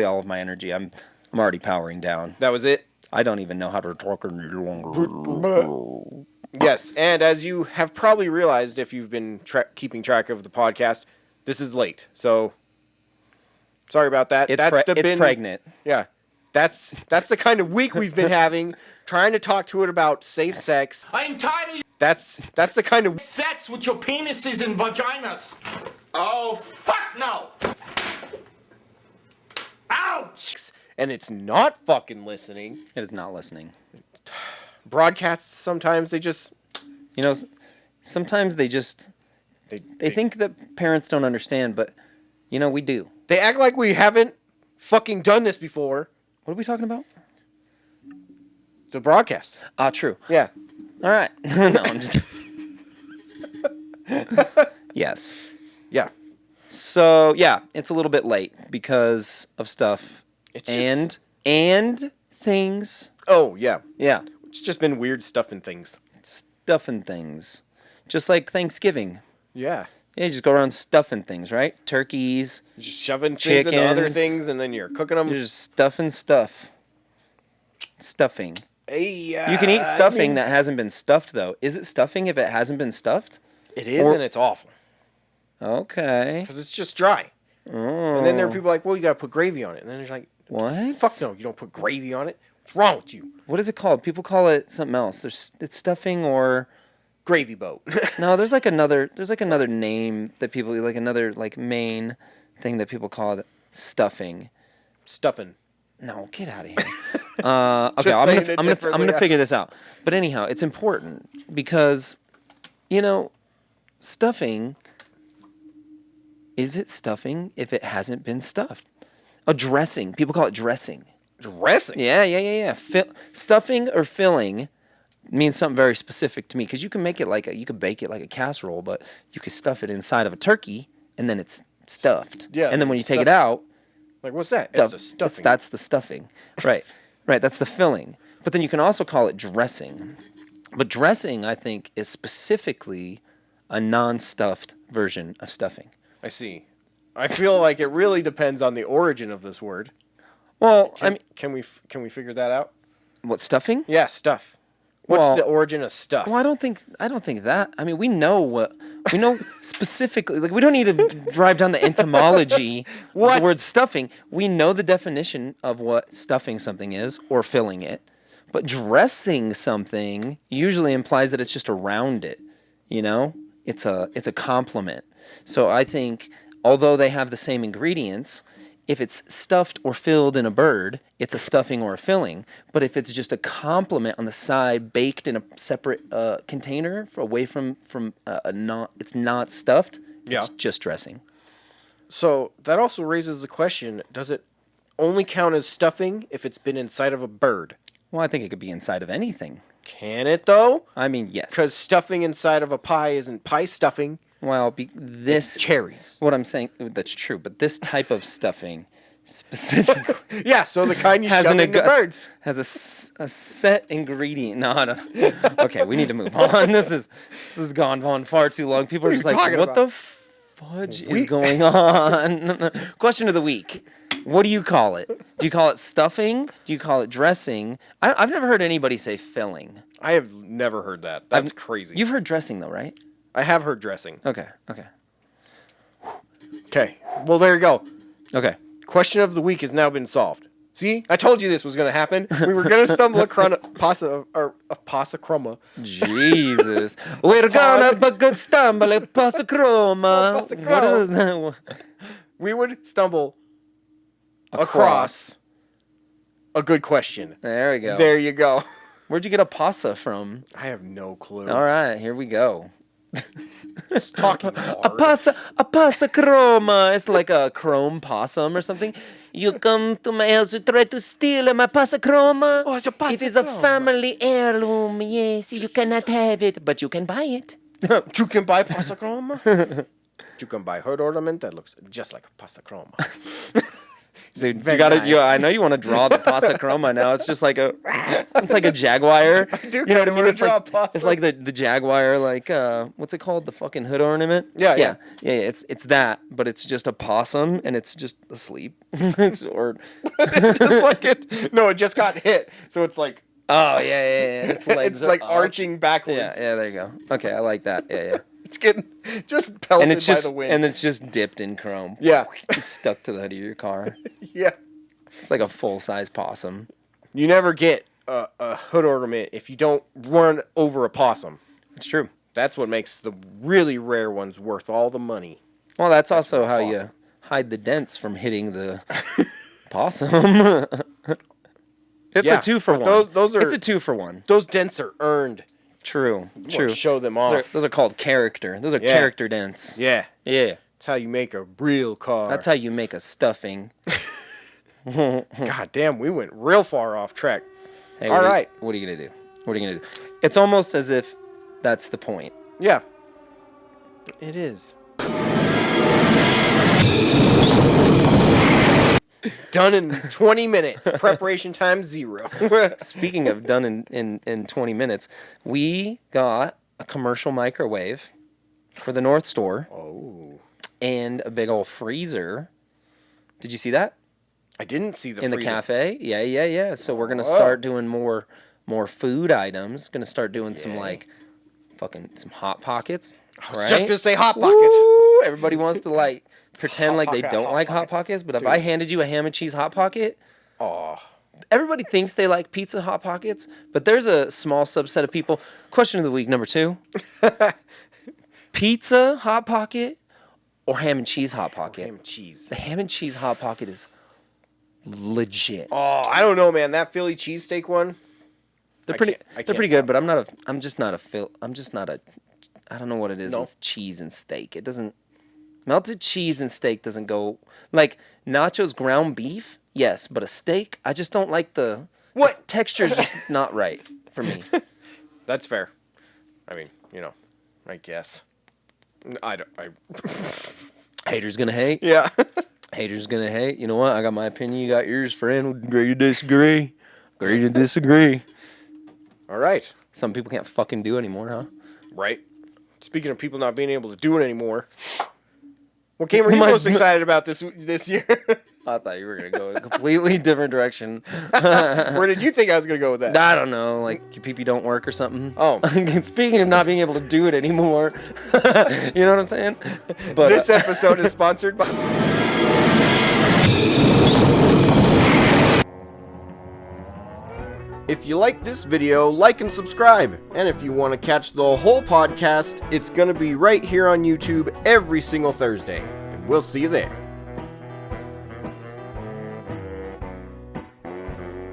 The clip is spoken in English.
all of my energy. I'm already powering down. That was it? I don't even know how to talk any longer. Yes, and as you have probably realized if you've been keeping track of the podcast, this is late. So, sorry about that. It's pregnant. Yeah. That's the kind of week we've been having, trying to talk to it about safe sex. I'm tired of That's the kind of sex with your penises and vaginas. Oh, fuck no! Ouch! and it's not fucking listening. It is not listening. Broadcasts sometimes they just Sometimes they think that parents don't understand, but we do. they act like we haven't fucking done this before. What are we talking about? The broadcast. True. Yeah. All right. No, I'm just kidding. Yes. Yeah. So, yeah, it's a little bit late because of stuff It's and things. Oh, yeah. Yeah. It's just been weird stuff and things. Stuffing things. Just like Thanksgiving. Yeah. Yeah, you just go around stuffing things, right? Turkeys. Just shoving things into other Chickens. things and then you're cooking them. You're just stuffing stuff. Stuffing. Hey, You can eat stuffing that hasn't been stuffed, though. Is it stuffing if it hasn't been stuffed? It is, and it's awful. Okay. Because it's just dry. Oh. And then there are people like, well, you got to put gravy on it. And then there's like, What? fuck no, you don't put gravy on it. What's wrong with you? What is it called? People call it something else. It's stuffing or Gravy boat. no. There's like another name that people like another like main thing that people call it stuffing. Stuffing. No, get out of here. Okay, I'm gonna figure this out. But anyhow, it's important because stuffing. Is it stuffing if it hasn't been stuffed? A dressing. People call it dressing. Dressing? Yeah. Stuffing or filling means something very specific to me because you can make it you could bake it like a casserole, but you could stuff it inside of a turkey and then it's stuffed. Yeah. And then when you take it out, Like, what's that? It's the stuffing. that's the stuffing. Right. That's the filling. But then you can also call it dressing. But dressing, I think, is specifically a non-stuffed version of stuffing. I see. I feel like it really depends on the origin of this word. Well, Can we figure that out? what stuffing? Yeah, stuff. What's Well- the origin of stuff? Well, I don't think that. I mean, we know specifically. Like, we don't need to drive down the etymology of What? the word stuffing. We know the definition of what stuffing something is or filling it. But dressing something usually implies that it's just around it. It's a complement. So I think although they have the same ingredients, if it's stuffed or filled in a bird, it's a stuffing or a filling. But if it's just a complement on the side, baked in a separate container away from it's not stuffed, it's just dressing. So that also raises the question, does it only count as stuffing if it's been inside of a bird? Well, I think it could be inside of anything. Can it, though? I mean, yes. Because stuffing inside of a pie isn't pie stuffing. Well, It's cherries. what I'm saying, that's true. But this type of stuffing specifically Yeah, so the kind you shove into birds. has a set ingredient. No, I don't. Okay, we need to move on. This has gone on far too long. People are just you like, talking what about? the fudge is going on? Question of the week. What do you call it? Do you call it stuffing? Do you call it dressing? I've never heard anybody say filling. I have never heard that. That's crazy. You've heard dressing though, right? I have heard dressing. Okay. Okay. Well, there you go. Okay. Question of the week has now been solved. See? I told you this was going to happen. We were going to stumble across a pasachroma. Jesus. We're gonna good stumble at Pasachroma. What is that? We would stumble across a good question. There we go. There you go. Where'd you get a pasa from? I have no clue. All right, here we go. It's talking A hard. pasa chroma. It's like a chrome possum or something. You come to my house to try to steal my pasa chroma. Oh, it's a pasa It is a chroma. family heirloom. Yes, you cannot have it, but you can buy it. You can buy pasachroma. You can buy her ornament that looks just like a pasachroma. Dude, Very you gotta. nice. I know you want to draw the Pasa Chroma now. It's just like it's like a jaguar. do You know what I kinda mean? wanna It's draw like a Pasa. it's like the jaguar, like what's it called? The fucking hood ornament. Yeah. It's that, but it's just a possum and it's just asleep. Or Just like it. No, it just got hit. So it's like oh yeah. It's like it's like arching backwards. Yeah, there you go. Okay, I like that. Yeah. It's getting just pelted And it's just by the wind. and it's just dipped in chrome. Yeah. It's stuck to the hood of your car. Yeah. It's like a full size possum. You never get a hood ornament if you don't run over a possum. It's true. That's what makes the really rare ones worth all the money. Well, that's also how possum. you hide the dents from hitting the possum. It's Yeah, a 2 for but one. those are- It's a 2 for one. Those dents are earned. True. You True. wanna show them Those off. are called character. Those are Yeah. character dents. Yeah. Yeah. That's how you make a real car. That's how you make a stuffing. God damn, we went real far off track. Hey, All right. What are you gonna do? What are you gonna do? It's almost as if that's the point. Yeah. It is. Done in 20 minutes. Preparation time 0. Speaking of done in 20 minutes, we got a commercial microwave for the North Store. Oh. And a big old freezer. Did you see that? I didn't see the In the freezer. cafe? Yeah. So we're gonna Whoa. start doing more food items. Gonna start doing some Yeah. like some hot pockets. I was just gonna say Hot Pockets. Woo! Everybody wants to like pretend Hot like they Pocket, don't Hot like Pocket. hot pockets, but if I handed you a ham and cheese hot pocket, Oh. everybody thinks they like pizza hot pockets, but there's a small subset of people. Question of the week number 2: pizza hot pocket or ham and cheese hot pocket? Ham and cheese. The ham and cheese hot pocket is legit. Oh, I don't know, man. That Philly cheesesteak one. They're I pretty. can't- I They're can't pretty stop. good, but I'm just not a. I don't know what it is No? with cheese and steak. It doesn't. Melted cheese and steak doesn't go like nachos ground beef. Yes, but a steak, I just don't like the What? texture is just not right for me. That's fair. I mean, I guess. I don't. Haters gonna hate. Yeah. Haters gonna hate. You know what? I got my opinion. You got yours, friend. Agree to disagree. Agree to disagree. All right. Some people can't fucking do anymore, huh? Right. Speaking of people not being able to do it anymore, what game are you My- most excited about this year? I thought you were gonna go in a completely different direction. Where did you think I was gonna go with that? I don't know, like your pee-pee don't work or something. Oh. Speaking of not being able to do it anymore, you know what I'm saying? But This episode is sponsored by. If you like this video, like and subscribe. And if you want to catch the whole podcast, it's going to be right here on YouTube every single Thursday. And we'll see you there.